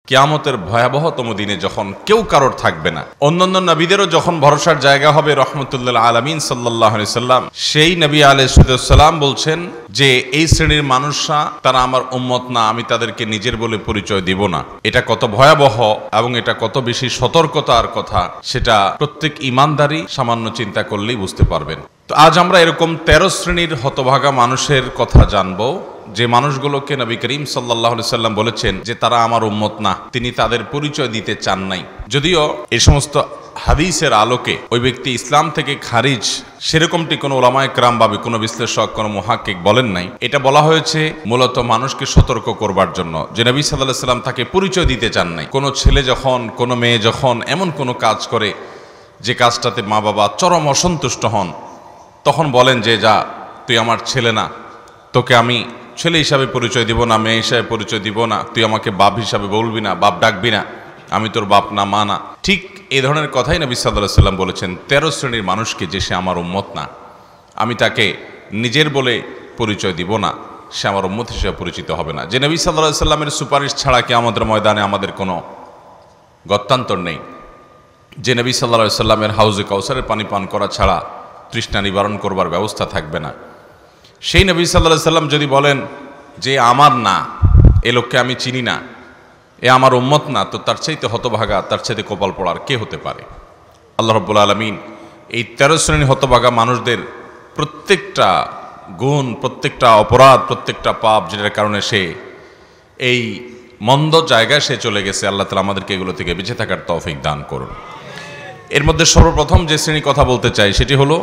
কিয়ামতের ভয়াবহতম দিনে যখন কেউ কারোর থাকবে না, অন্যান্য নবীদেরও যখন ভরসার জায়গা হবে রহমতুল্লিল আলামিন সাল্লাল্লাহু আলাইহি সাল্লাম, সেই নবী আলাইহিস সালাম বলছেন যে এই শ্রেণীর মানুষরা তারা আমার উম্মত না, আমি তাদেরকে নিজের বলে পরিচয় দিব না। এটা কত ভয়াবহ এবং এটা কত বেশি সতর্কতার কথা সেটা প্রত্যেক ঈমানদারী সামান্য চিন্তা করলেই বুঝতে পারবেন। তো আজ আমরা এরকম 13 শ্রেণীর হতভাগা মানুষের কথা জানবো, যে মানুষগুলোকে নবী করিম সাল্লাল্লাহু আলাইহি সাল্লাম বলেছেন যে তারা আমার উম্মত না, তিনি তাদের পরিচয় দিতে চান নাই। যদিও এই সমস্ত হাদিসের আলোকে ওই ব্যক্তি ইসলাম থেকে খারিজ সেরকমটি কোনো ওলামায়ে কেরাম বা কোনো বিশ্লেষক কোনো মুহাক্কিক বলেন নাই। এটা বলা হয়েছে মূলত মানুষকে সতর্ক করবার জন্য, যে নবী সাল্লাল্লাহু আলাইহি সাল্লাম তাকে পরিচয় দিতে চান নাই। কোনো ছেলে যখন কোনো মেয়ে যখন এমন কোনো কাজ করে যে কাজটাতে মা বাবা চরম অসন্তুষ্ট হন, তখন বলেন যে যা তুই আমার ছেলে না, তোকে আমি ছেলে হিসাবে পরিচয় দিব না, মেয়ে হিসাবে পরিচয় দিব না, তুই আমাকে বাপ হিসাবে বলবি না, বাপ ডাকবি না, আমি তোর বাপ না মা না। ঠিক এই ধরনের কথাই নবী সাল্লাল্লাহু আলাইহি সাল্লাম বলেছেন 13 শ্রেণীর মানুষকে, যে সে আমার উম্মত না, আমি তাকে নিজের বলে পরিচয় দিব না, সে আমার উম্মত হিসেবে পরিচিত হবে না। যে নবী সাল্লাল্লাহু আলাইহি সাল্লামের সুপারিশ ছাড়া কিয়ামতের ময়দানে আমাদের কোনো গত্যান্তর নেই, যে নবী সাল্লাল্লাহু আলাইহি সাল্লামের হাউজে কাউসারের পানি পান করা ছাড়া তৃষ্ণা নিবারণ করবার ব্যবস্থা থাকবে না, সেই নবী সাল্লাল্লাহু আলাইহি সাল্লাম যদি বলেন যে আমার না, এ লোককে আমি চিনি না, এ আমার উম্মত না, তো তার চাইতে হতভাগা, তার চাইতে কপাল পড়ার কে হতে পারে? আল্লাহ রাব্বুল আলামিন এই 13 শ্রেণীর হতভাগা মানুষদের প্রত্যেকটা গুণ, প্রত্যেকটা অপরাধ, প্রত্যেকটা পাপ যেটার কারণে সে এই মন্দ জায়গায় সে চলে গেছে, আল্লাহ তাআলা আমাদেরকে এগুলো থেকে বেঁচে থাকার তৌফিক দান করুন। এর মধ্যে সর্বপ্রথম যে শ্রেণী কথা বলতে চাই সেটি হলো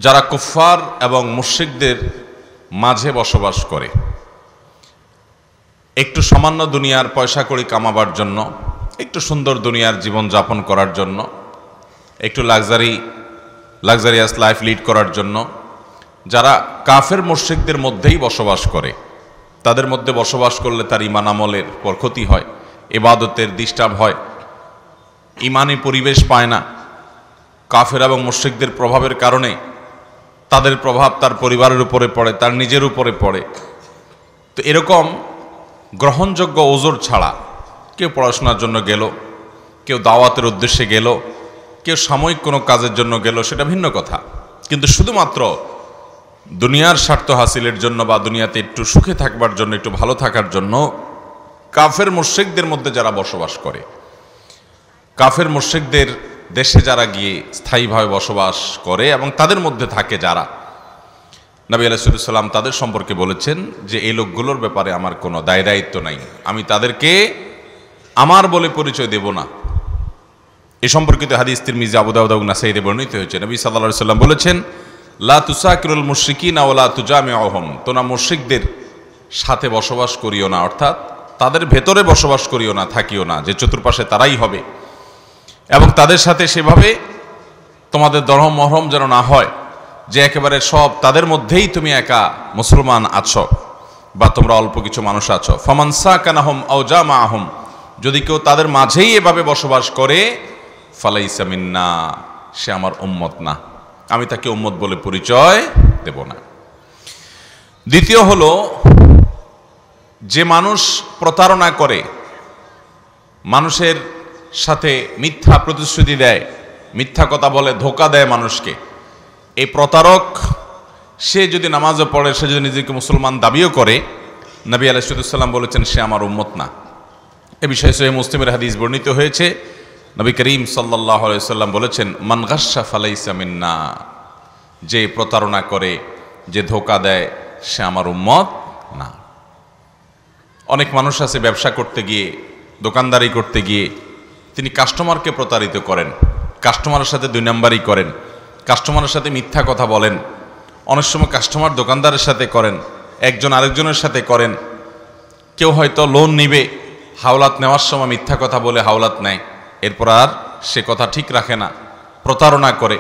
যারা কুফফার এবং মুশরিকদের মাঝে বসবাস করে, একটু সামান্য দুনিয়ার পয়সা কড়ি কামাবার জন্য, একটু সুন্দর দুনিয়ার জীবন যাপন করার জন্য, একটু লাক্সারিয়াস লাইফ লিড করার জন্য যারা কাফের মুশরিকদের মধ্যেই বসবাস করে, তাদের মধ্যে বসবাস করলে তার ঈমান আমলের পর ক্ষতি হয়, ইবাদতের ডিস্টার্ব হয়, ঈমানি পরিবেশ পায় না। কাফের এবং মুশরিকদের প্রভাবের কারণে তাদের প্রভাব তার পরিবারের উপরে পড়ে, তার নিজের উপরে পড়ে। তো এরকম গ্রহণযোগ্য ওজর ছাড়া কেউ পড়াশোনার জন্য গেল, কেউ দাওয়াতের উদ্দেশ্যে গেল, কেউ সাময়িক কোনো কাজের জন্য গেল, সেটা ভিন্ন কথা। কিন্তু শুধুমাত্র দুনিয়ার স্বার্থ হাসিলের জন্য বা দুনিয়াতে একটু সুখে থাকবার জন্য, একটু ভালো থাকার জন্য কাফের মুশরিকদের মধ্যে যারা বসবাস করে, কাফের মুশরিকদের দেশে যারা গিয়ে স্থায়ীভাবে বসবাস করে এবং তাদের মধ্যে থাকে যারা, নবী আলাইহিস সালাম তাদের সম্পর্কে বলেছেন যে এই লোকগুলোর ব্যাপারে আমার কোনো দায় দায়িত্ব নাই, আমি তাদেরকে আমার বলে পরিচয় দেব না। এ সম্পর্কিত হাদিস তিরমিজি, আবু দাউদ এবং নাসাঈতে বর্ণিত হয়েছে। নবী সাল্লাল্লাহু আলাইহি সাল্লাম বলেছেন লা তুসাকিরুল মুশরিকিনা ওয়া লা তুজামিউহুম, তোমরা মুশরিকদের সাথে বসবাস করিও না, অর্থাৎ তাদের ভেতরে বসবাস করিও না, থাকিও না, যে চতুর্পাশে তারাই হবে, এবং তাদের সাথে সেভাবে তোমাদের দরহম মহরম যেন না হয় যে একেবারে সব তাদের মধ্যেই তুমি একা মুসলমান আছো বা তোমরা অল্প কিছু মানুষ আছো। ফামান সাকানাহুম আও জামাআহুম, যদি কেউ তাদের মাঝেই এভাবে বসবাস করে, ফালাইসা মিন্না, সে আমার উম্মত না, আমি তাকে উম্মত বলে পরিচয় দেব না। দ্বিতীয় হলো যে মানুষ প্রতারণা করে, মানুষের সাথে মিথ্যা প্রতিশ্রুতি দেয়, মিথ্যা কথা বলে, ধোঁকা দেয় মানুষকে, এই প্রতারক সে যদি নামাজও পড়ে, সে যদি নিজেকে মুসলমান দাবিও করে, নবী আলাইহিস সালাম বলেছেন সে আমার উম্মত না। এ বিষয়ে সহিহ মুসলিমের হাদিস বর্ণিত হয়েছে। নবী করিম সাল্লাল্লাহু আলাইহি সাল্লাম বলেছেন মান গাশশা ফালাইসা মিন্না, যে প্রতারণা করে, যে ধোঁকা দেয়, সে আমার উম্মত না। অনেক মানুষ আছে ব্যবসা করতে গিয়ে, দোকানদারি করতে গিয়ে তিনি কাস্টমারকে প্রতারিত করেন, কাস্টমারের সাথে দুই নাম্বারই করেন, কাস্টমারের সাথে মিথ্যা কথা বলেন, অনেক সময় কাস্টমার দোকানদারের সাথে করেন, একজন আরেকজনের সাথে করেন। কেউ হয়তো লোন নিবে, হাওলাত নেওয়ার সময় মিথ্যা কথা বলে হাওলাত নেয়, এরপর আর সে কথা ঠিক রাখে না, প্রতারণা করে।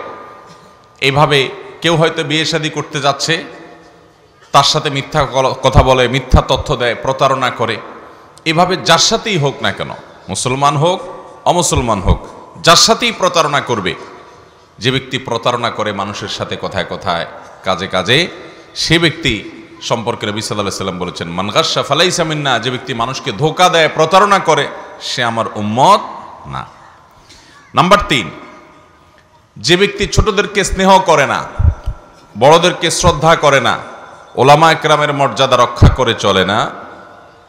এইভাবে কেউ হয়তো বিয়ে শাদী করতে যাচ্ছে, তার সাথে মিথ্যা কথা বলে, মিথ্যা তথ্য দেয়, প্রতারণা করে। এভাবে যার সাথেই হোক না কেন, মুসলমান হোক অমুসলমান হোক, যার সাথেই প্রতারণা করবে, যে ব্যক্তি প্রতারণা করে মানুষের সাথে কথায় কথায়, কাজে কাজে, সে ব্যক্তি সম্পর্কে নবী সাল্লাল্লাহু আলাইহি সাল্লাম বলেছেন মান গাশশা ফালাইসা মিন্না, যে ব্যক্তি মানুষকে ধোঁকা দেয়, প্রতারণা করে, সে আমার উম্মত না। নাম্বার 3, যে ব্যক্তি ছোটদেরকে স্নেহ করে না, বড়দেরকে শ্রদ্ধা করে না, ওলামা একরামের মর্যাদা রক্ষা করে চলে না,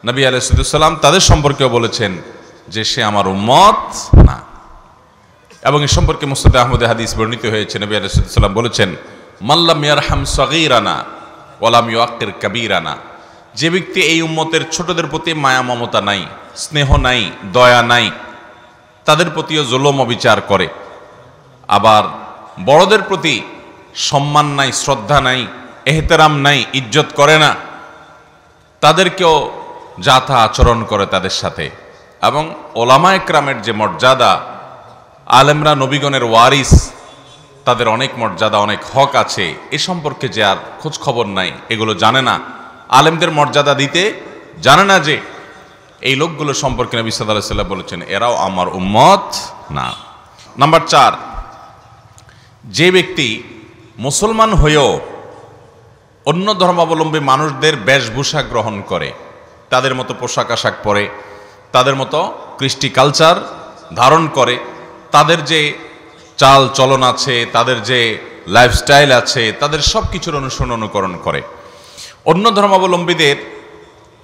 নবী আলাইহিস সালাম তাদের সম্পর্কেও বলেছেন যে সে আমার উম্মত না। এবং এই সম্পর্কে মুসনাদ আহমদে হাদিস বর্ণিত হয়েছে, নবী আলাইহিস সালাম বলেছেন, মাল্লাম ইয়ারহাম সগীরানা ওয়ালাম ইউআক্কির কাবীরানা। যে ব্যক্তি এই উম্মতের ছোটদের প্রতি মায়া মমতা নাই, স্নেহ নাই, দয়া নাই, তাদের প্রতিও জুলুম অবিচার করে, আবার বড়দের প্রতি সম্মান নাই, শ্রদ্ধা নাই, এহতেরাম নাই, ইজ্জত করে না, তাদেরকেও যাথা আচরণ করে তাদের সাথে, এবং ওলামা একরামের যে মর্যাদা, আলেমরা নবীগণের ওয়ারিস, তাদের অনেক মর্যাদা, অনেক হক আছে, এ সম্পর্কে যে আর খোঁজ খবর নাই, এগুলো জানে না, আলেমদের মর্যাদা দিতে জানে না, যে এই লোকগুলো সম্পর্কে নবী সাল্লাল্লাহু আলাইহি ওয়াসাল্লাম বলেছেন এরাও আমার উম্মত না। নাম্বার 4, যে ব্যক্তি মুসলমান হয়েও অন্য ধর্মাবলম্বী মানুষদের বেশভূষা গ্রহণ করে, তাদের মতো পোশাক আশাক পরে, তাদের মতো কৃষ্টি কালচার ধারণ করে, তাদের যে চাল চলন আছে, তাদের যে লাইফস্টাইল আছে, তাদের সব কিছুর অনুকরণ করে, অন্য ধর্মাবলম্বীদের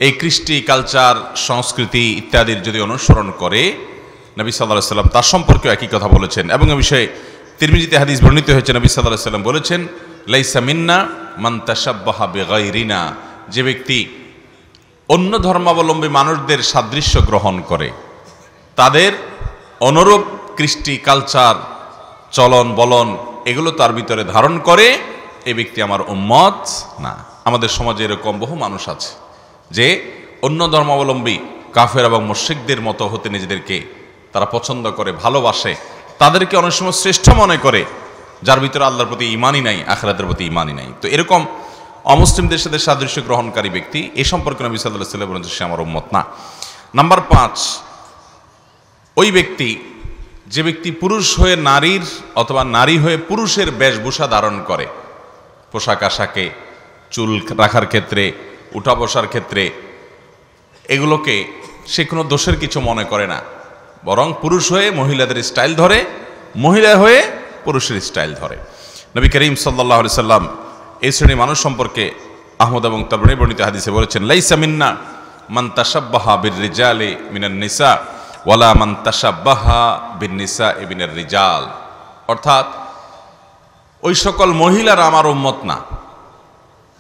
এই কৃষ্টি কালচার সংস্কৃতি ইত্যাদির যদি অনুসরণ করে, নবী সাল্লাল্লাহু আলাইহি ওয়াসাল্লাম তার সম্পর্কে একই কথা বলেছেন। এবং এ বিষয়ে তিরমিজিতে হাদিস বর্ণিত হয়েছে, নবী সাল্লাল্লাহু আলাইহি ওয়াসাল্লাম বলেছেন, লাইসা মিন্না মান তাশাব্বাহা বিগাইরিনা। যে ব্যক্তি অন্য ধর্মাবলম্বী মানুষদের সাদৃশ্য গ্রহণ করে, তাদের অনুরূপ কৃষ্টি কালচার চলন বলন এগুলো তার ভিতরে ধারণ করে, এই ব্যক্তি আমার উম্মত না। আমাদের সমাজে এরকম বহু মানুষ আছে যে অন্য ধর্মাবলম্বী কাফের এবং মুশরিকদের মতো হতে নিজেদেরকে তারা পছন্দ করে, ভালোবাসে, তাদেরকে অনেক সময় শ্রেষ্ঠ মনে করে, যার ভিতরে আল্লাহর প্রতি ঈমানই নাই, আখিরাতের প্রতি ঈমানই নাই। তো এরকম অমুসলিমদের সাথে সাদৃশ্য গ্রহণকারী ব্যক্তি, এই সম্পর্কে নবী সাল্লাল্লাহু আলাইহি ওয়াসাল্লাম বলেছেন সে আমার উম্মত না। নাম্বার 5, ওই ব্যক্তি, যে ব্যক্তি পুরুষ হয়ে নারীর অথবা নারী হয়ে পুরুষের বেশভূষা ধারণ করে, পোশাক আশাকে, চুল রাখার ক্ষেত্রে, উঠা বসার ক্ষেত্রে, এগুলোকে সে কোনো দোষের কিছু মনে করে না, বরং পুরুষ হয়ে মহিলাদের স্টাইল ধরে, মহিলা হয়ে পুরুষের স্টাইল ধরে। নবী করিম সাল্লাল্লাহু আলাইহি সাল্লাম এই শ্রেণীর মানুষ সম্পর্কে আহমদ এবং তাবরানী বর্ণিত হাদিসে বলেছেন, লাইসা মিন্না মান তাশাব্বাহা বির-রিজালি মিনান নিসা ওয়ালা মান তাশাব্বাহা বিন-নিসা মিনার রিজাল। অর্থাৎ ওই সকল মহিলারা আমার উম্মত না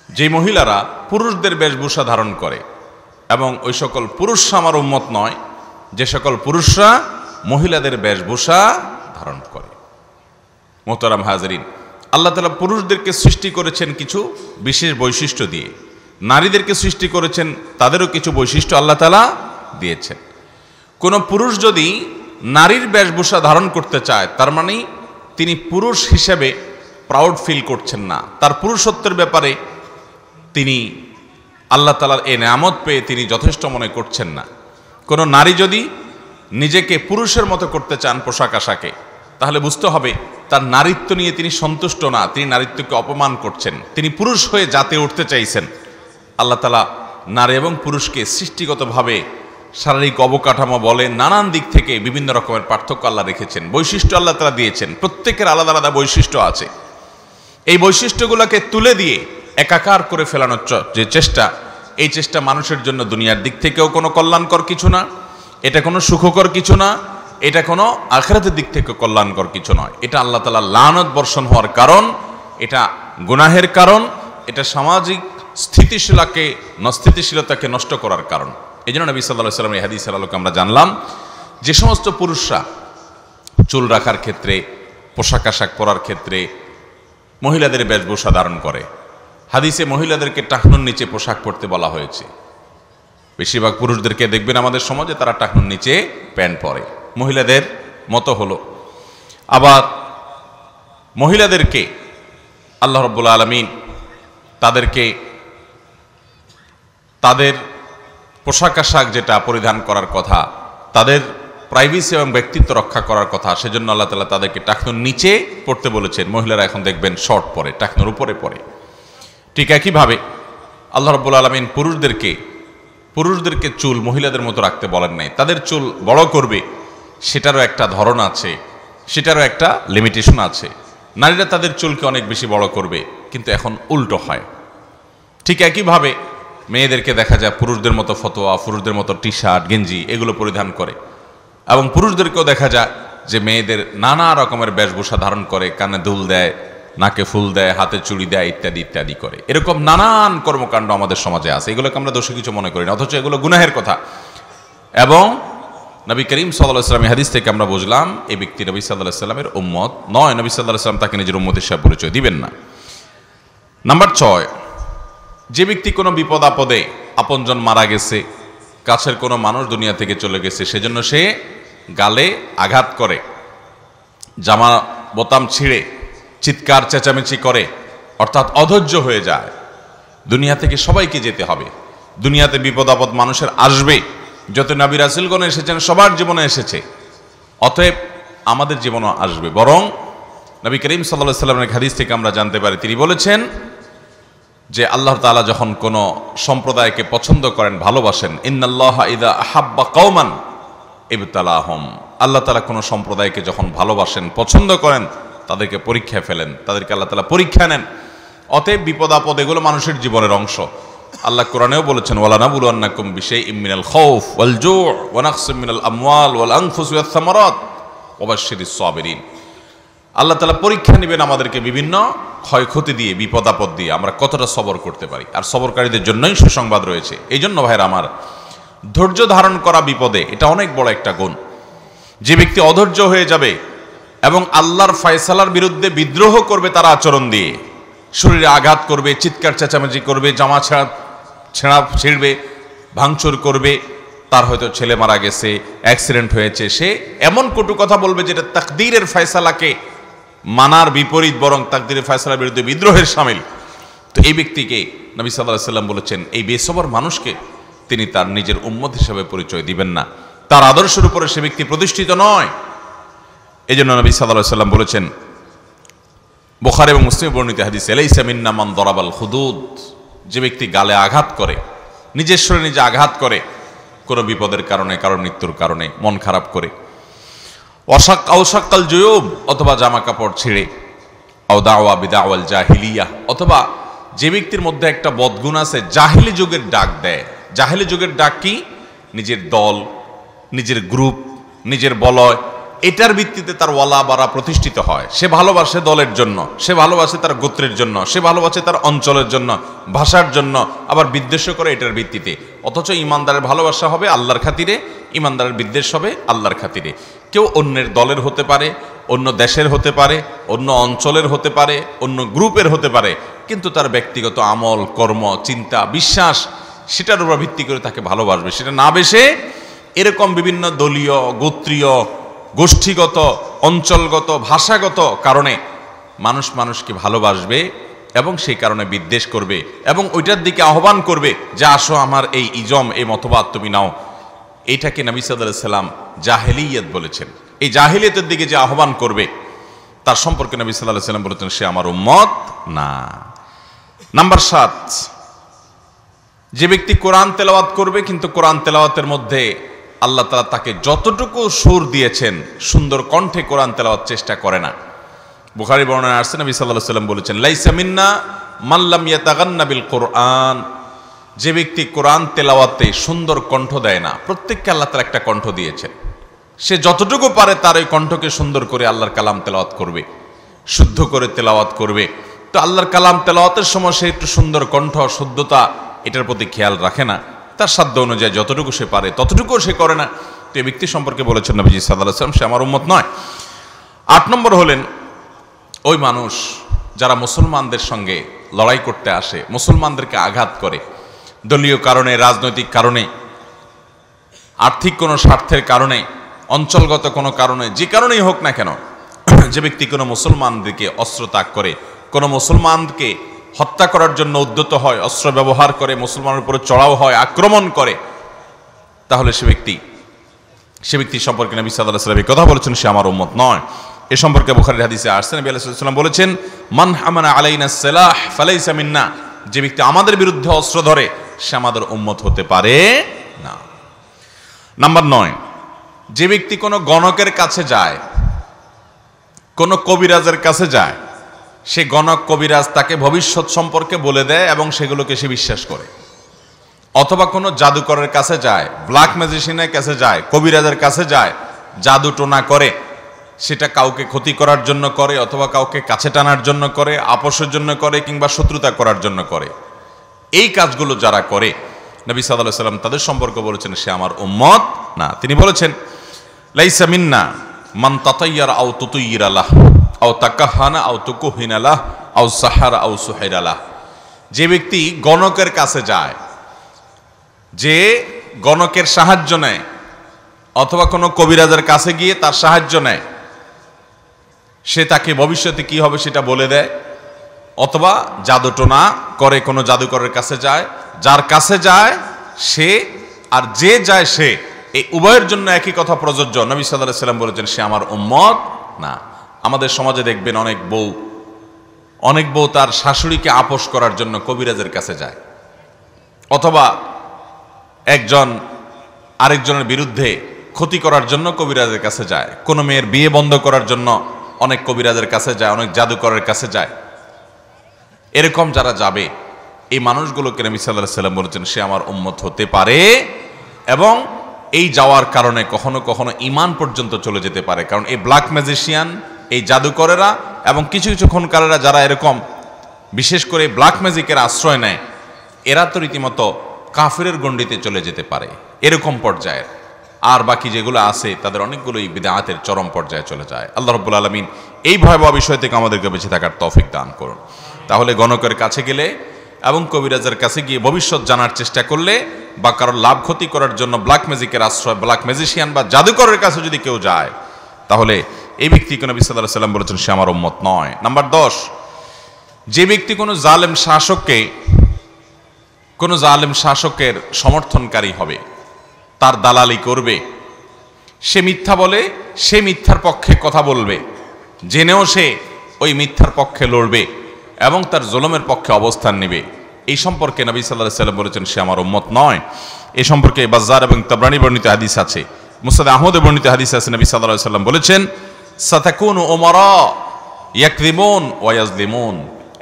যে মহিলারা পুরুষদের বেশভূষা ধারণ করে, এবং ওই সকল পুরুষরা আমার উম্মত নয় যে সকল পুরুষরা মহিলাদের বেশভূষা ধারণ করে। মোহতারাম হাজরিন, আল্লাহ তাআলা পুরুষদেরকে সৃষ্টি করেছেন কিছু বিশেষ বৈশিষ্ট্য দিয়ে, নারীদেরকে সৃষ্টি করেছেন তাদেরও কিছু বৈশিষ্ট্য আল্লাহ তাআলা দিয়েছেন। কোনো পুরুষ যদি নারীর বেশভূষা ধারণ করতে চায়, তার মানে তিনি পুরুষ হিসেবে প্রাউড ফিল করছেন না, তার পুরুষত্বের ব্যাপারে তিনি আল্লাহ তাআলার এই নেয়ামত পেয়ে তিনি যথেষ্ট মনে করছেন না। কোনো নারী যদি নিজেকে পুরুষের মতো করতে চান পোশাক আশাকে, তাহলে বুঝতে হবে তার নারীত্ব নিয়ে তিনি সন্তুষ্ট না, তিনি নারীত্বকে অপমান করছেন, তিনি পুরুষ হয়ে জাতে উঠতে চাইছেন। আল্লাহ তাআলা নারী এবং পুরুষকে সৃষ্টিগতভাবে শারীরিক অবকাঠামো বলে নানান দিক থেকে বিভিন্ন রকমের পার্থক্য আল্লাহ রেখেছেন, বৈশিষ্ট্য আল্লাহ তাআলা দিয়েছেন, প্রত্যেকের আলাদা আলাদা বৈশিষ্ট্য আছে। এই বৈশিষ্ট্যগুলোকে তুলে দিয়ে একাকার করে ফেলানোর যে চেষ্টা, এই চেষ্টা মানুষের জন্য দুনিয়ার দিক থেকেও কোনো কল্যাণকর কিছু না, এটা কোনো সুখকর কিছু না, এটা কোনো আখিরাতের দিক থেকে কল্যাণকর কিছু নয়। এটা আল্লাহ তাআলার লানত বর্ষণ হওয়ার কারণ, এটা গুনাহের কারণ, এটা সামাজিক স্থিতিশীলতাকে নষ্ট করার কারণ। এই জন্য নবী সাল্লাল্লাহু আলাইহি ওয়াসাল্লাম এই হাদিসের আলোকে আমরা জানলাম যে সমস্ত পুরুষরা চুল রাখার ক্ষেত্রে, পোশাক আশাক পরার ক্ষেত্রে মহিলাদের বেশভূষা ধারণ করে, হাদিসে মহিলাদেরকে টাকনুর নিচে পোশাক পরতে বলা হয়েছে। বেশিরভাগ পুরুষদেরকে দেখবেন আমাদের সমাজে তারা টাকনুর নিচে প্যান্ট পরে, মহিলাদের মতো হলো। আবার মহিলাদেরকে আল্লাহ রাব্বুল আলামিন তাদেরকে তাদের পোশাক আশাক যেটা পরিধান করার কথা, তাদের প্রাইভেসি এবং ব্যক্তিত্ব রক্ষা করার কথা, সেজন্য আল্লাহ তাআলা তাদেরকে টাকনুর নিচে পড়তে বলেছেন। মহিলারা এখন দেখবেন শর্ট পরে, টাকনুর উপরে পরে। ঠিক একইভাবে আল্লাহ রাব্বুল আলামিন পুরুষদেরকে পুরুষদেরকে চুল মহিলাদের মতো রাখতে বলেন নাই, তাদের চুল বড় করবে সেটারও একটা ধরন আছে, সেটারও একটা লিমিটেশন আছে। নারীরা তাদের চুলকে অনেক বেশি বড় করবে, কিন্তু এখন উল্টো হয়। ঠিক একইভাবে মেয়েদেরকে দেখা যায় পুরুষদের মতো ফতোয়া, পুরুষদের মতো টি শার্ট গেঞ্জি এগুলো পরিধান করে, এবং পুরুষদেরকেও দেখা যায় যে মেয়েদের নানা রকমের বেশভূষা ধারণ করে, কানে দুল দেয়, নাকে ফুল দেয়, হাতে চুড়ি দেয়, ইত্যাদি ইত্যাদি করে। এরকম নানান কর্মকাণ্ড আমাদের সমাজে আছে, এগুলোকে আমরা দোষী কিছু মনে করি না, অথচ এগুলো গুনাহের কথা। এবং নবী করিম সাল্লাল্লাহু আলাইহি ওয়াসাল্লামের হাদিস থেকে আমরা বুঝলাম এই ব্যক্তি নবী সাল্লাল্লাহু আলাইহি ওয়াসাল্লামের উম্মত নয়, নবী সাল্লাল্লাহু আলাইহি ওয়াসাল্লাম তাকে নিজের উম্মত হিসেবে পরিচয় দিবেন না। নাম্বার 6, যে ব্যক্তি কোনো বিপদ আপদে, আপনজন মারা গেছে, কাছের কোনো মানুষ দুনিয়া থেকে চলে গেছে, সেজন্য সে গালে আঘাত করে, জামা বোতাম ছিঁড়ে চিৎকার চেঁচামেচি করে, অর্থাৎ অধৈর্য হয়ে যায়। দুনিয়া থেকে সবাইকে যেতে হবে, দুনিয়াতে বিপদ আপদ মানুষের আসবে, যত নবী রাসূলগণ এসেছেন সবার জীবনে এসেছে, অতএব আমাদের জীবনও আসবে। বরং নবী করিম সাল্লাল্লাহু আলাইহি ওয়াসাল্লামের হাদিস থেকে আমরা জানতে পারি, তিনি বলেছেন যে আল্লাহ তাআলা যখন কোনো সম্প্রদায়কে পছন্দ করেন, ভালোবাসেন, ইন্নাল্লাহা ইযা আহাব্বা কওমান ইবতালাহুম, আল্লাহ তাআলা কোনো সম্প্রদায়কে যখন ভালোবাসেন, পছন্দ করেন, তাদেরকে পরীক্ষায় ফেলেন, তাদেরকে আল্লাহ তাআলা পরীক্ষা নেন। অতএব বিপদ আপদ এগুলো মানুষের জীবনের অংশ। আল্লাহ কোরআনেও বলেছেন, ওয়ালা নাবলুওয়ান্নাকুম বিশাইইম মিনাল খাউফ ওয়াল জু' ওয়া নাকসিম মিনাল আমওয়াল ওয়াল আনফুসি ওয়াস সামারাত ওয়া বাশশিরিস সাবিরিন। আল্লাহ তাআলা পরীক্ষা নেবেন আমাদেরকে বিভিন্ন ক্ষয়ক্ষতি দিয়ে, বিপদ আপদ দিয়ে আমরা কতটা সবর করতে পারি, আর সবরকারীদের জন্যই সুসংবাদ রয়েছে। এই জন্য ভাইরা আমার, ধৈর্য ধারণ করা বিপদে এটা অনেক বড় একটা গুণ। যে ব্যক্তি অধৈর্য হয়ে যাবে এবং আল্লাহর ফয়সালার বিরুদ্ধে বিদ্রোহ করবে তার আচরণ দিয়ে, শরীরে আঘাত করবে, চিৎকার চেঁচামেচি করবে, জামা ছেঁড়া ছিঁড়বে, ভাঙচুর করবে, তার হয়তো ছেলে মারা গেছে, অ্যাক্সিডেন্ট হয়েছে, সে এমন কটু কথা বলবে যেটা তাকদীরের ফয়সালাকে মানার বিপরীত, বরং তাকদীরের ফয়সালার বিরুদ্ধে বিদ্রোহের শামিল। তো এই ব্যক্তিকে নবী সাল্লাল্লাহু আলাইহি ওয়াসাল্লাম বলেছেন, এই বেসবর মানুষকে তিনি তার নিজের উম্মত হিসেবে পরিচয় দিবেন না, তার আদর্শের উপরে সে ব্যক্তি প্রতিষ্ঠিত নয়। এই জন্য নবী সাল্লাল্লাহু আলাইহি ওয়াসাল্লাম বলেছেন, বুখারী এবং মুসলিমে বর্ণিত হাদিস, লাইসা মিন্না মান দারাবাল হুদুদ, যে ব্যক্তি গালে আঘাত করে, নিজের শরীরে নিজে আঘাত করে, কোনো বিপদের কারণে, কারো মৃত্যুর কারণে, মন খারাপ করে, অসাক্কাল জুয়ুব, অথবা জামা কাপড় ছিঁড়ে, আও দাওয়া বিদাওয়াল জাহিলিয়া, অথবা যে ব্যক্তির মধ্যে একটা বদগুণ আছে, জাহিলি যুগের ডাক দেয়। জাহিলি যুগের ডাক কি? নিজের দল, নিজের গ্রুপ, নিজের বলয়, এটার ভিত্তিতে তার ওয়ালা বারা প্রতিষ্ঠিত হয়। সে ভালোবাসে দলের জন্য, সে ভালোবাসে তার গোত্রের জন্য, সে ভালোবাসে তার অঞ্চলের জন্য, ভাষার জন্য, আবার বিদ্বেষ করে এটার ভিত্তিতে। অথচ ইমানদারের ভালোবাসা হবে আল্লাহর খাতিরে, ইমানদারের বিদ্বেষ হবে আল্লাহর খাতিরে। কেউ অন্যের দলের হতে পারে, অন্য দেশের হতে পারে, অন্য অঞ্চলের হতে পারে, অন্য গ্রুপের হতে পারে, কিন্তু তার ব্যক্তিগত আমল, কর্ম, চিন্তা, বিশ্বাস, সেটার উপর ভিত্তি করে তাকে ভালোবাসবে। সেটা না বেশে এরকম বিভিন্ন দলীয়, গোত্রীয়, গোষ্ঠীগত, অঞ্চলগত, ভাষাগত কারণে মানুষ মানুষকে ভালোবাসবে এবং সেই কারণে বিদ্বেষ করবে এবং ওইটার দিকে আহ্বান করবে যে আসো আমার এই ইজম, এই মতবাদ তুমি নাও। এইটাকে নবী সাল্লাল্লাহু আলাইহি ওয়াসাল্লাম জাহেলিয়াত বলেছেন। এই জাহেলিয়াতের দিকে যে আহ্বান করবে তার সম্পর্কে নবী সাল্লাল্লাহু আলাইহি ওয়াসাল্লাম বলেছেন সে আমার উম্মত না। নাম্বার 7, যে ব্যক্তি কোরআন তেলাওয়াত করবে কিন্তু কোরআন তেলাওয়াতের মধ্যে আল্লাহ তাআলা তাকে যতটুকু সুর দিয়েছেন সুন্দর কণ্ঠে কোরআন তেলাওয়াত চেষ্টা করে না। বুখারী বর্ণনায় আসছে নবী সাল্লাল্লাহু আলাইহি ওয়াসাল্লাম বলেছেন, লাইসা মিন্না মান লাম ইয়াতাগান্না বিল কোরআন, যে ব্যক্তি কোরআন তেলাওয়াতে সুন্দর কণ্ঠ দেয় না। প্রত্যেককে আল্লাহ তাআলা একটা কণ্ঠ দিয়েছেন, সে যতটুকু পারে তার ওই কণ্ঠকে সুন্দর করে আল্লাহর কালাম তেলাওয়াত করবে, শুদ্ধ করে তেলাওয়াত করবে। তো আল্লাহর কালাম তেলাওয়াতের সময় সে একটু সুন্দর কণ্ঠ, শুদ্ধতা, এটার প্রতি খেয়াল রাখে না, তার সাধ্য অনুযায়ী যতটুকু সে পারে ততটুকুও সে করে না। তো এই ব্যক্তি সম্পর্কে বলেছেন নবীজি সাল্লাল্লাহু আলাইহি ওয়াসাল্লাম সে আমার উম্মত নয়। 8 নম্বর হলেন ওই মানুষ যারা মুসলমানদের সঙ্গে লড়াই করতে আসে, মুসলমানদেরকে আঘাত করে, দলীয় কারণে, রাজনৈতিক কারণে, আর্থিক কোনো স্বার্থের কারণে, অঞ্চলগত কোনো কারণে, যে কারণেই হোক না কেন, যে ব্যক্তি কোনো মুসলমানদেরকে অস্ত্র ত্যাগ করে, কোনো মুসলমানকে হত্যা করার জন্য উদ্যত হয়, অস্ত্র ব্যবহার করে, মুসলমানের উপরে চড়াও হয়, আক্রমণ করে, তাহলে সে ব্যক্তি সম্পর্কে নবী সাল্লাল্লাহু আলাইহি ওয়াসাল্লাম কথা বলেছেন সে আমার উম্মত নয়। এ সম্পর্কে বুখারীর হাদিসে আসছে নবী সাল্লাল্লাহু আলাইহি ওয়াসাল্লাম বলেছেন, মান হামানা আলাইনা সালাহ ফালাইসা মিন্না, যে ব্যক্তি আমাদের বিরুদ্ধে অস্ত্র ধরে সে আমাদের উম্মত হতে পারে না। নাম্বার 9, যে ব্যক্তি কোনো গণকের কাছে যায়, কোনো কবিরাজের কাছে যায়, সে গণক কবিরাজ তাকে ভবিষ্যৎ সম্পর্কে বলে দেয় এবং সেগুলোকে সে বিশ্বাস করে। অথবা কোনো জাদুকরের কাছে যায়, ব্ল্যাক ম্যাজিশিয়ানের কাছে যায়, কবিরাজের কাছে যায়, জাদু টোনা করে, সেটা কাউকে ক্ষতি করার জন্য করে, অথবা কাউকে কাছে টানার জন্য করে, আপোষের জন্য করে, কিংবা শত্রুতা করার জন্য করে। এই কাজগুলো যারা করে, নবী সাল্লাল্লাহু আলাইহি ওয়াসাল্লাম তাদের সম্পর্কে বলেছেন সে আমার উম্মত না। তিনি বলেছেন লাইসা মিন্না মান তাতায়্যারা আও তুতায়্যিরা লাহ আও তাকাহানা আও তুকুহিনা লাহ আও সাহারা আও সুহাইরা লাহ। যে ব্যক্তি গণকের কাছে যায়, যে গণকের সাহায্য নেয়, অথবা কোনো কবিরাজের কাছে গিয়ে তার সাহায্য নেয়, সে তাকে ভবিষ্যতে কি হবে সেটা বলে দেয়, অথবা জাদুটোনা করে কোনো জাদুকরের কাছে যায়, যার কাছে যায় সে আর যে যায় সে, এই উভয়ের জন্য একই কথা প্রযোজ্য। নবী সাল্লাল্লাহু আলাইহি ওয়াসাল্লাম বলেছেন সে আমার উম্মত না। আমাদের সমাজে দেখবেন অনেক বউ তার শাশুড়িকে আপোষ করার জন্য কবিরাজের কাছে যায়, অথবা একজন আরেকজনের বিরুদ্ধে ক্ষতি করার জন্য কবিরাজের কাছে যায়, কোনো মেয়ের বিয়ে বন্ধ করার জন্য অনেক কবিরাজের কাছে যায়, অনেক জাদুকরের কাছে যায়। এরকম যারা যাবে, এই মানুষগুলোকে নবী সাল্লাল্লাহু আলাইহি ওয়াসাল্লাম বলেছেন সে আমার উম্মত হতে পারে, এবং এই যাওয়ার কারণে কখনো কখনো ঈমান পর্যন্ত চলে যেতে পারে। কারণ এই ব্ল্যাক ম্যাজিশিয়ান, এই জাদুকরেরা এবং কিছু কিছু খুনকারেরা যারা এরকম বিশেষ করে ব্ল্যাক ম্যাজিকের আশ্রয় নেয়, এরা তো রীতিমতো কাফিরের গণ্ডিতে চলে যেতে পারে এরকম পর্যায়ের। আর বাকি যেগুলো আছে তাদের অনেকগুলোই বিদআতের চরম পর্যায়ে চলে যায়। আল্লাহ রাব্বুল আলামিন এই ভয়াবহ বিষয় থেকে আমাদেরকে বেঁচে থাকার তৌফিক দান করুন। তাহলে গণকের কাছে গেলে এবং কবিরাজের কাছে গিয়ে ভবিষ্যৎ জানার চেষ্টা করলে, বা কারোর লাভ ক্ষতি করার জন্য ব্ল্যাক ম্যাজিকের আশ্রয়, ব্ল্যাক ম্যাজিশিয়ান বা জাদুকরের কাছে যদি কেউ যায়, তাহলে এই ব্যক্তিকে নবী সাল্লাল্লাহু আলাইহি ওয়াসাল্লাম বলেছেন সে আমার উম্মত নয়। নাম্বার 10, যে ব্যক্তি কোনো জালেম শাসকের সমর্থনকারী হবে, তার দালালি করবে, সে মিথ্যা বলে, সে মিথ্যার পক্ষে কথা বলবে, জেনেও সে ওই মিথ্যার পক্ষে লড়বে এবং তার জুলুমের পক্ষে অবস্থান নেবে, এই সম্পর্কে নবী সাল্লাল্লাহু আলাইহি ওয়াসাল্লাম বলেছেন সে আমার উম্মত নয়। এই সম্পর্কে বাজ্জার এবং তাবরানী বর্ণিত হাদিস আছে, মুসনাদ আহমদে বর্ণিত হাদিস আছে। নবী সাল্লাল্লাহু আলাইহি ওয়াসাল্লাম বলেছেন সাতাকুনু উমারা ইয়াকযিবুন ওয়া ইয়াজলিমুন।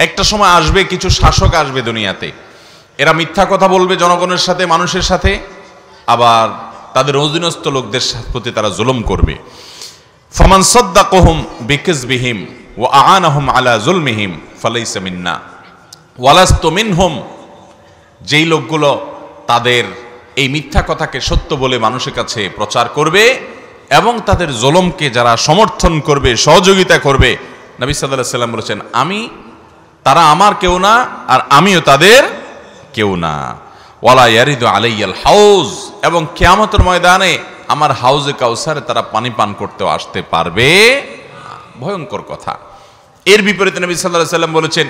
একটা সময় আসবে, কিছু শাসক আসবে দুনিয়াতে, এরা মিথ্যা কথা বলবে জনগণের সাথে, মানুষের সাথে, আবার তাদের অধীনস্থ লোকদের প্রতি তারা জুলুম করবে। ফামান সাদ্দাকাহুম বিকিযবিহিম ওয়া আ'আনাহুম আলা যুলমিহিম ফালাইসা মিন্না ওয়া লাস্তু মিনহুম। যেই লোকগুলো তাদের এই মিথ্যা কথাকে সত্য বলে মানুষের কাছে প্রচার করবে এবং তাদের জুলুমকে যারা সমর্থন করবে, সহযোগিতা করবে, নবী সাল্লাল্লাহু আলাইহি ওয়াসাল্লাম বলেছেন তারা আমার কেউ না আর আমিও তাদের কেউ না। ওয়ালা ইয়ারিদু আলাইয়াল হাউজ, এবং কিয়ামতের ময়দানে আমার হাউজে কাউসারে তারা পানি পান করতেও আসতে পারবে না। ভয়ঙ্কর কথা। এর বিপরীতে নবী সাল্লাল্লাহু আলাইহি ওয়াসাল্লাম বলেছেন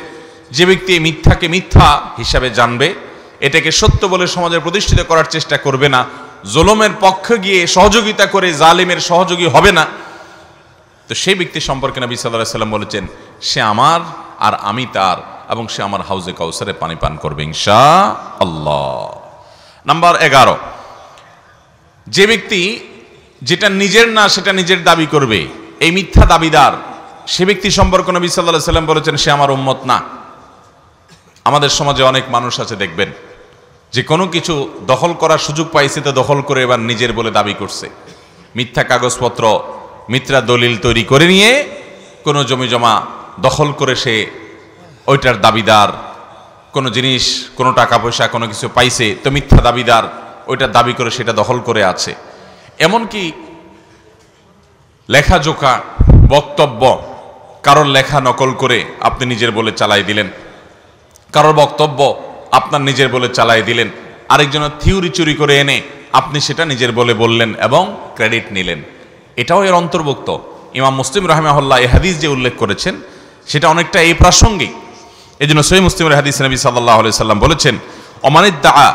যে ব্যক্তি মিথ্যাকে মিথ্যা হিসাবে জানবে, এটাকে সত্য বলে সমাজে প্রতিষ্ঠিত করার চেষ্টা করবে না, জুলুমের পক্ষে গিয়ে সহযোগিতা করে জালিমের সহযোগী হবে না, তো সেই ব্যক্তি সম্পর্কে নবী সাল্লাল্লাহু আলাইহি ওয়াসাল্লাম বলেছেন সে আমার আর আমি তার, এবং সে আমার হাউজে কাউসারে পানি পান করবে ইনশাআল্লাহ। নাম্বার 11, যে ব্যক্তি যেটা নিজের না সেটা নিজের দাবি করবে, এই মিথ্যা দাবিদার, সে ব্যক্তি সম্পর্কে নবী সাল্লাল্লাহু আলাইহি ওয়াসাল্লাম বলেছেন সে আমার উম্মত না। আমাদের সমাজে অনেক মানুষ আছে দেখবেন যে কোনো কিছু দখল করার সুযোগ পাইছে তো দখল করে এবার নিজের বলে দাবি করছে, মিথ্যা কাগজপত্র, মিথ্যা দলিল তৈরি করে নিয়ে কোনো জমি জমা দখল করে সে ওইটার দাবিদার, কোনো জিনিস, কোনো টাকা পয়সা, কোনো কিছু পাইছে তো মিথ্যা দাবিদার, ওইটার দাবি করে সেটা দখল করে আছে। এমনকি লেখাজোখা, বক্তব্য, কারোর লেখা নকল করে আপনি নিজের বলে চালাই দিলেন, কারোর বক্তব্য আপনার নিজের বলে চালাই দিলেন, আরেকজনের থিওরি চুরি করে এনে আপনি সেটা নিজের বলে বললেন এবং ক্রেডিট নিলেন, এটাও এর অন্তর্ভুক্ত। ইমাম মুসলিম রাহিমাহুল্লাহ এই হাদিস যে উল্লেখ করেছেন সেটা অনেকটা এই প্রাসঙ্গিক। এই জন্য সহিহ মুসলিমের হাদিসে নবী সাল্লাল্লাহু আলাইহি সাল্লাম বলেছেন অমানিদ্দাআ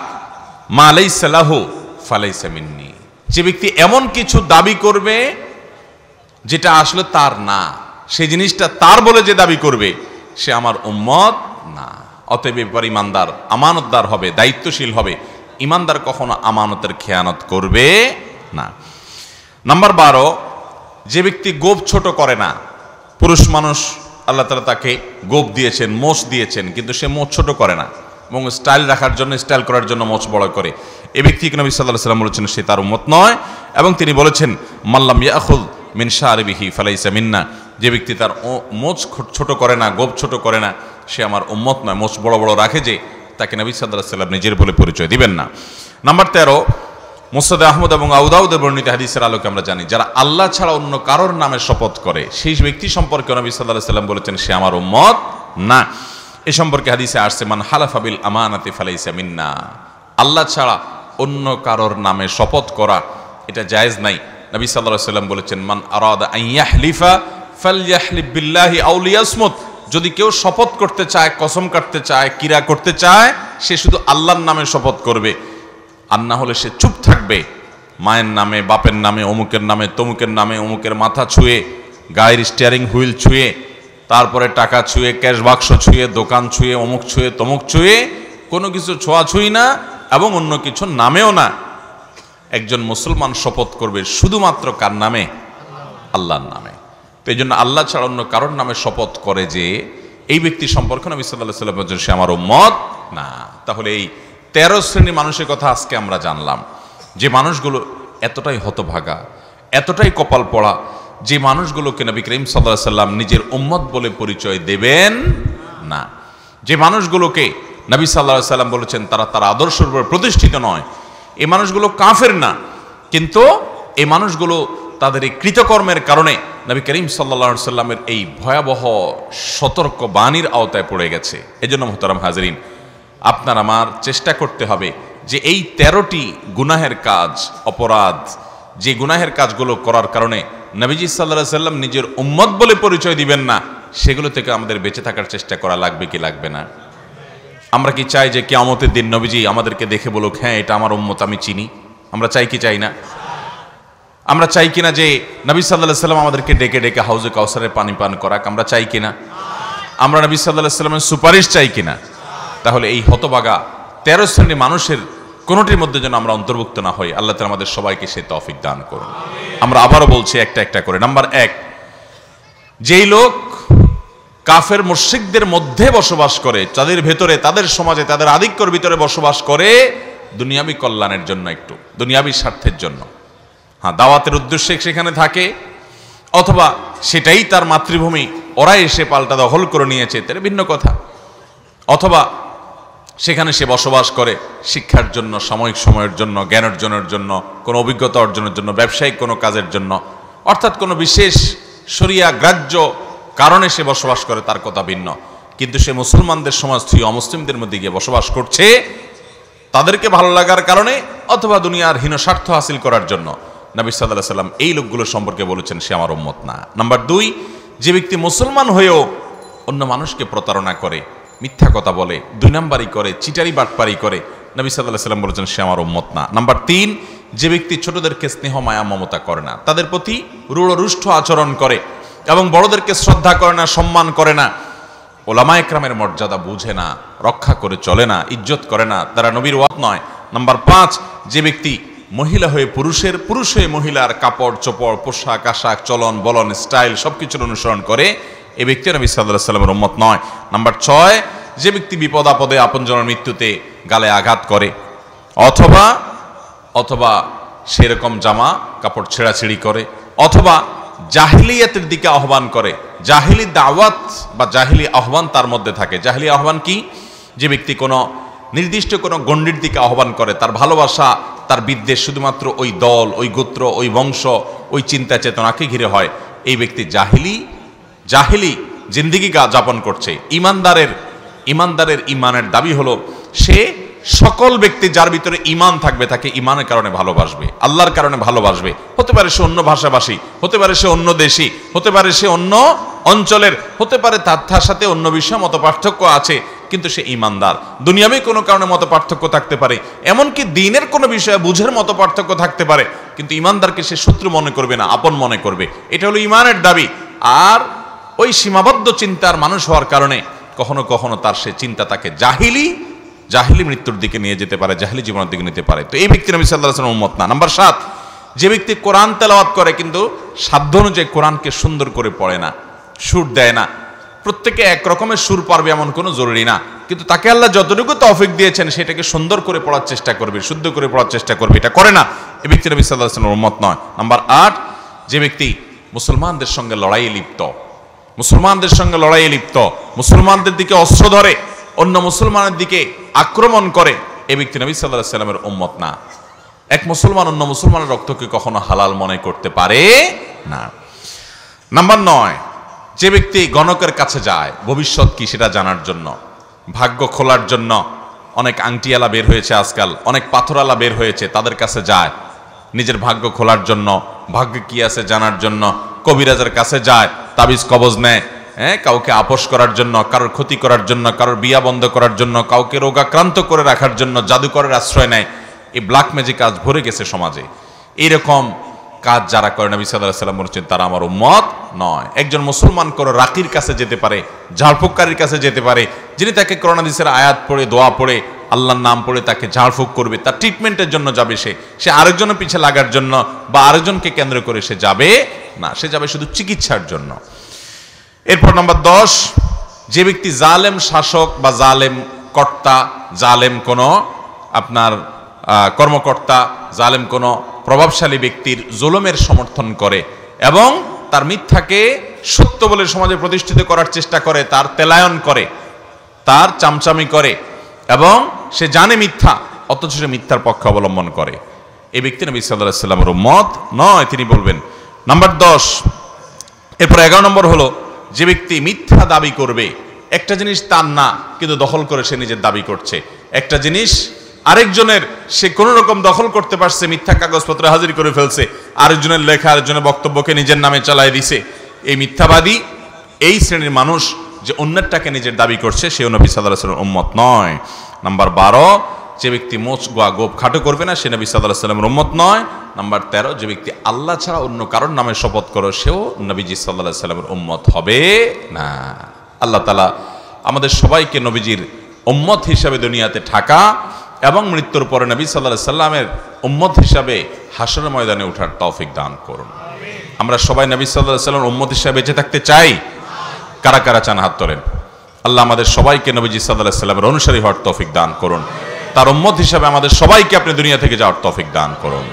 মা লাইসা লাহু ফালাইসা মিন্নি। যে ব্যক্তি এমন কিছু দাবি করবে যেটা আসলে তার না, সেই জিনিসটা তার বলে যে দাবি করবে সে আমার উম্মত না। অতএব এবার ইমানদার আমানতদার হবে, দায়িত্বশীল হবে। ইমানদার কখনো আমানতের খেয়ানত করবে না। নাম্বার 12, যে ব্যক্তি গোপ ছোট করে না। পুরুষ মানুষ আল্লাহ তাআলা তাকে গোপ দিয়েছেন, মোচ দিয়েছেন, কিন্তু সে মোচ ছোট করে না এবং স্টাইল রাখার জন্য, স্টাইল করার জন্য মোচ বড় করে। এই ব্যক্তিকে নবী সাল্লাল্লাহু আলাইহি ওয়াসাল্লাম বলেছেন সে তার উম্মত নয়। এবং তিনি বলেছেন মাল্লাম ইয়াখুয মিন শারিবিহি ফালাইসা মিন্না, যে ব্যক্তি তার মোচ ছোট করে না, গোপ ছোট করে না, সে আমার উম্মত নয়। মোচ বড় বড় রাখে যে, তাকে নবী সাল্লাল্লাহু আলাইহি ওয়াসাল্লাম নিজের বলে পরিচয় দিবেন না। নাম্বার 13, মুসনাদ আহমদ এবং আবু দাউদের বর্ণিত হাদিসের আলোকে আমরা জানি যারা আল্লাহ ছাড়া অন্য কারোর নামে শপথ করে সেই ব্যক্তি সম্পর্কে নবী সাল্লাল্লাহু আলাইহি ওয়াসাল্লাম বলেছেন সে আমার উম্মত না। এ সম্পর্কে হাদিসে আসছে মান হালাফা বিল আমানাতি ফালাইসা মিন্না, আল্লাহ ছাড়া অন্য কারোর নামে শপথ করা এটা জায়েজ নাই। নবী সাল্লাল্লাহু আলাইহি ওয়াসাল্লাম বলেছেন মান আরাদা আন ইয়াহলিফা ফালইয়াহলিফ বিল্লাহি আও লিয়াসমুত, যদি কেউ শপথ করতে চায়, কসম কাটতে চায়, কিরা করতে চায়, সে শুধু আল্লাহর নামে শপথ করবে, আর না হলে সে চুপ থাকবে। মায়ের নামে, বাপের নামে, অমুকের নামে, তমুকের নামে, অমুকের মাথা ছুঁয়ে, গাড়ির স্টিয়ারিং হুইল ছুঁয়ে, তারপরে টাকা ছুঁয়ে, ক্যাশ বাক্স ছুঁয়ে, দোকান ছুঁয়ে, অমুক ছুঁয়ে, তমুক ছুঁয়ে, কোনো কিছু ছোঁয়াছুঁই না এবং অন্য কিছু নামেও না। একজন মুসলমান শপথ করবে শুধুমাত্র কার নামে? আল্লাহর নামে। তো এই জন্য আল্লাহ ছাড়া অন্য কারোর নামে শপথ করে যে এই ব্যক্তি সম্পর্কে নবী সাল্লাল্লাহু আলাইহি ওয়াসাল্লাম বলেছেন সে আমার উম্মত না। তাহলে এই 13 শ্রেণীর মানুষের কথা আজকে আমরা জানলাম, যে মানুষগুলো এতটাই হতভাগা, এতটাই কপাল পড়া, যে মানুষগুলোকে নবী করিম সাল্লাল্লাহু আলাইহি ওয়াসাল্লাম নিজের উম্মত বলে পরিচয় দেবেন না। যে মানুষগুলোকে নবী সাল্লাল্লাহু আলাইহি ওয়াসাল্লাম বলেছেন তারা তার আদর্শের উপর প্রতিষ্ঠিত নয়, এই মানুষগুলো কাফের না, কিন্তু এই মানুষগুলো তাদের এই কৃতকর্মের কারণে নবী করিম সাল্লাল্লাহু আলাইহি ওয়াসাল্লামের এই ভয়াবহ সতর্ক বাণীর আওতায় পড়ে গেছে। এজন্য মুহতারাম হাজরিন, আপনার আমার চেষ্টা করতে হবে যে এই 13টি গুনাহের কাজ, অপরাধ, যে গুনাহের কাজগুলো করার কারণে নবীজি সাল্লাল্লাহু আলাইহি ওয়াসাল্লাম নিজের উম্মত বলে পরিচয় দিবেন না, সেগুলো থেকে আমাদের বেঁচে থাকার চেষ্টা করা লাগবে কি লাগবে না? আমরা কি চাই যে কিয়ামতের দিন নবীজি আমাদেরকে দেখে বলুক হ্যাঁ এটা আমার উম্মত, আমি চিনি? আমরা চাই কি চাই না? আমরা চাই কিনা যে নবী সাল্লাল্লাহু আলাইহি ওয়াসাল্লাম আমাদেরকে ডেকে ডেকে হাউজে কাউসারের পানি পান করাক? আমরা চাই কিনা? আমরা নবী সাল্লাল্লাহু আলাইহি ওয়াসাল্লামের সুপারিশ চাই কিনা? তাহলে এই হতভাগা 13 শ্রেণীর মানুষের কোনোটির মধ্যে যেন আমরা অন্তর্ভুক্ত না হই। আল্লাহ তাআলা আমাদের সবাইকে সেই তৌফিক দান করুন। আমরা আবারও বলছি একটা একটা করে। নাম্বার 1, যেই লোক কাফের মুশরিকদের মধ্যে বসবাস করে, তাদের ভেতরে, তাদের সমাজে, তাদের আধিক্যের ভিতরে বসবাস করে দুনিয়াবি কল্যাণের জন্য, একটু দুনিয়াবি স্বার্থের জন্য, হ্যাঁ দাওয়াতের উদ্দেশ্যে সেখানে থাকে, অথবা সেটাই তার মাতৃভূমি, ওরা এসে পাল্টা দখল করে নিয়েছে, তার ভিন্ন কথা, অথবা সেখানে সে বসবাস করে শিক্ষার জন্য, সাময়িক সময়ের জন্য, জ্ঞান অর্জনের জন্য, কোনো অভিজ্ঞতা অর্জনের জন্য, ব্যবসায়িক কোনো কাজের জন্য, অর্থাৎ কোনো বিশেষ শরিয়া গ্রাহ্য কারণে সে বসবাস করে, তার কথা ভিন্ন। কিন্তু সে মুসলমানদের সমাজ থেকে অমুসলিমদের মধ্যে গিয়ে বসবাস করছে তাদেরকে ভালো লাগার কারণে অথবা দুনিয়ার হীন স্বার্থ হাসিল করার জন্য। নবী সাল্লাল্লাহু আলাইহি ওয়াসাল্লাম এই লোকগুলো সম্পর্কে বলেছেন সে আমার উম্মত না। নাম্বার 2, যে ব্যক্তি মুসলমান হয়েও অন্য মানুষকে প্রতারণা করে, মিথ্যা কথা বলে, 2 নাম্বারি করে, চিটারি বাটপারি করে, নবী সাল্লাল্লাহু আলাইহি ওয়াসাল্লাম বলেছেন সে আমার উম্মত না। নাম্বার 3, যে ব্যক্তি ছোটদেরকে স্নেহ মায়া মমতা করে না, তাদের প্রতি রূঢ় রুষ্ট আচরণ করে এবং বড়দেরকে শ্রদ্ধা করে না, সম্মান করে না, ওলামা একরামের মর্যাদা বুঝে না, রক্ষা করে চলে না, ইজ্জত করে না, তারা নবীর ওয়াত নয়। নাম্বার 5, যে ব্যক্তি মহিলা হয়ে পুরুষের, পুরুষ হয়ে মহিলার কাপড় চোপড়, পোশাক আশাক, চলন বলন, স্টাইল সবকিছুর অনুসরণ করে, এই ব্যক্তি নবী সাল্লাল্লাহু আলাইহি ওয়াসাল্লামের উম্মত নয়। নাম্বার 6, যে ব্যক্তি বিপদ আপদে আপনজনের মৃত্যুতে গালে আঘাত করে, অথবা সেরকম জামা কাপড় ছেঁড়াছিড়ি করে, অথবা জাহিলিয়াতের দিকে আহ্বান করে, জাহিলি দাওয়াত বা জাহিলি আহ্বান তার মধ্যে থাকে। জাহিলি আহ্বান কি? যে ব্যক্তি কোনো নির্দিষ্ট কোনো গণ্ডির দিকে আহ্বান করে, তার ভালোবাসা, তার বিদ্বেষ শুধুমাত্র ওই দল, ওই গোত্র, ওই বংশ, ওই চিন্তা চেতনাকে ঘিরে হয়, এই ব্যক্তি জাহিলি জিন্দেগি যাপন করছে। ইমানদারের ইমানের দাবি হলো সে সকল ব্যক্তি যার ভিতরে ইমান থাকবে তাকে ইমানের কারণে ভালোবাসবে, আল্লাহর কারণে ভালোবাসবে। হতে পারে সে অন্য ভাষাভাষী, হতে পারে সে অন্য দেশি, হতে পারে সে অন্য অঞ্চলের, হতে পারে তার সাথে অন্য বিষয়ে মত পার্থক্য আছে, কিন্তু সে ইমানদার। দুনিয়াবি কোনো কারণে মত পার্থক্য থাকতে পারে, এমনকি দিনের কোনো বিষয়ে বুঝের মত পার্থক্য থাকতে পারে, কিন্তু ইমানদারকে সে শত্রু মনে করবে না, আপন মনে করবে। এটা হলো ইমানের দাবি। আর ওই সীমাবদ্ধ চিন্তার মানুষ হওয়ার কারণে কখনো কখনো তার সে চিন্তা তাকে জাহিলি মৃত্যুর দিকে নিয়ে যেতে পারে, জাহিলি জীবনের দিকে নিতে পারে। তো এই ব্যক্তি নবী সাল্লাল্লাহু আলাইহি ওয়াসাল্লাম উম্মত না। নাম্বার 7, যে ব্যক্তি কোরআন তেলাওয়াত করে কিন্তু সাধ্য অনুযায়ী কোরআনকে সুন্দর করে পড়ে না, সুর দেয় না। প্রত্যেকে এক রকমের সুর পারবে এমন কোনো জরুরি না, কিন্তু তাকে আল্লাহ যতটুকু তৌফিক দিয়েছেন সেটাকে সুন্দর করে পড়ার চেষ্টা করবে, শুদ্ধ করে পড়ার চেষ্টা করবে, এটা করে না, এই ব্যক্তি নবী সাল্লাল্লাহু আলাইহি ওয়াসাল্লামের উম্মত নয়। নাম্বার 8, যে ব্যক্তি মুসলমানদের সঙ্গে লড়াইয়ে লিপ্ত, মুসলমানদের দিকে অস্ত্র ধরে, অন্য মুসলমানের দিকে আক্রমণ করে, এই ব্যক্তি নবী সাল্লাল্লাহু আলাইহি ওয়াসাল্লামের উম্মত না। এক মুসলমান অন্য মুসলমানের রক্তকে কখনো হালাল মনে করতে পারে না। নাম্বার 9, যে ব্যক্তি গণকের কাছে যায় ভবিষ্যৎ কি সেটা জানার জন্য, ভাগ্য খোলার জন্য। অনেক আংটিওয়ালা বের হয়েছে আজকাল, অনেক পাথরওয়ালা বের হয়েছে, তাদের কাছে যায় নিজের ভাগ্য খোলার জন্য, ভাগ্য কি আছে জানার জন্য। কবিরাজের কাছে যায়, তাবিজ কবজ নেয়, কাউকে আপোষ করার জন্য, কারোর ক্ষতি করার জন্য, কারোর বিয়া বন্ধ করার জন্য, কাউকে রোগাক্রান্ত করে রাখার জন্য জাদুকরের আশ্রয় নেয়। এই ব্ল্যাক ম্যাজিক কাজ ভরে গেছে সমাজে। এইরকম কাজ যারা করে নবী সাল্লাল্লাহু আলাইহি ওয়াসাল্লাম বলেছেন তারা আমার উম্মত নয়। একজন মুসলমান কোন রাকির কাছে যেতে পারে, ঝাড়ফুঁককারীর কাছে যেতে পারে, যিনি তাকে কোরআন হাদিসের আয়াত পড়ে, দোয়া পড়ে, আল্লাহর নাম পড়ে তাকে ঝাড়ফুঁক করবে, তার ট্রিটমেন্টের জন্য যাবে। সে আরেকজনের পিছে লাগার জন্য বা আরেকজনকে কেন্দ্র করে সে যাবে না, সে যাবে শুধু চিকিৎসার জন্য। এরপর নাম্বার 10, যে ব্যক্তি জালেম শাসক বা জালেম কর্তা, জালেম কোনো আপনার কর্মকর্তা, জালেম কোনো প্রভাবশালী ব্যক্তির জুলুমের সমর্থন করে এবং তার মিথ্যাকে সত্য বলে সমাজে প্রতিষ্ঠিত করার চেষ্টা করে, তার তেলায়ন করে, তার চামচামি করে এবং সে জানে মিথ্যা অথচ সে মিথ্যার পক্ষে অবলম্বন করে, এই ব্যক্তি নবী সাল্লাল্লাহু আলাইহি ওয়াসাল্লামের উম্মত নয়। তিনি বলবেন নাম্বার 10। এরপর 11 নম্বর হলো, যে ব্যক্তি মিথ্যা দাবি করবে, একটা জিনিস তার না কিন্তু দখল করে সে নিজের দাবি করছে, একটা জিনিস আরেকজনের সে কোন রকম দখল করতে পারছে, মিথ্যা কাগজপত্র হাজির করে ফেলছে, আরেকজনের লেখা আরেকজনের বক্তব্যকে নিজের নামে চালায় দিছে, এই মিথ্যাবাদী, এই শ্রেণীর মানুষ যে অন্যেরটাকে নিজের দাবি করছে, সে নবী সাল্লাল্লাহু আলাইহি ওয়াসাল্লামের উম্মত নয়। নাম্বার 12, যে ব্যক্তি মোচ গোয়া গোপ খাটো করবে না, সে নবী সাল্লাল্লাহু আলাইহি ওয়াসাল্লামের উম্মত নয়। নাম্বার 13, যে ব্যক্তি আল্লাহ ছাড়া অন্য কারোর নামে শপথ করে, সেও নবীজি সাল্লাল্লাহু আলাইহি ওয়াসাল্লামের উম্মত হবে না। আল্লাহ তাআলা আমাদের সবাইকে নবীজির উম্মত হিসাবে দুনিয়াতে থাকা এবং মৃত্যুর পরে নবী সাল্লাল্লাহু আলাইহি ওয়াসাল্লামের উম্মত হিসাবে হাশরের ময়দানে ওঠার তৌফিক দান করুন। আমরা সবাই নবী সাল্লাল্লাহু আলাইহি ওয়াসাল্লামের উম্মত হিসাবে বেঁচে থাকতে চাই? কারা কারা চান হাত তোলেন। আল্লাহ আমাদের সবাইকে নবীজি সাল্লাল্লাহু আলাইহি ওয়াসাল্লামের অনুসারী হওয়ার তৌফিক দান করুন। তার উম্মত হিসাবে আমাদের সবাইকে আপনি দুনিয়া থেকে যাওয়ার তৌফিক দান করুন।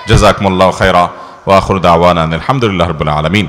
জাযাকুমুল্লাহু খায়রা ওয়া আখিরু দাওয়ানা আলহামদুলিল্লাহি রাব্বিল আলামিন।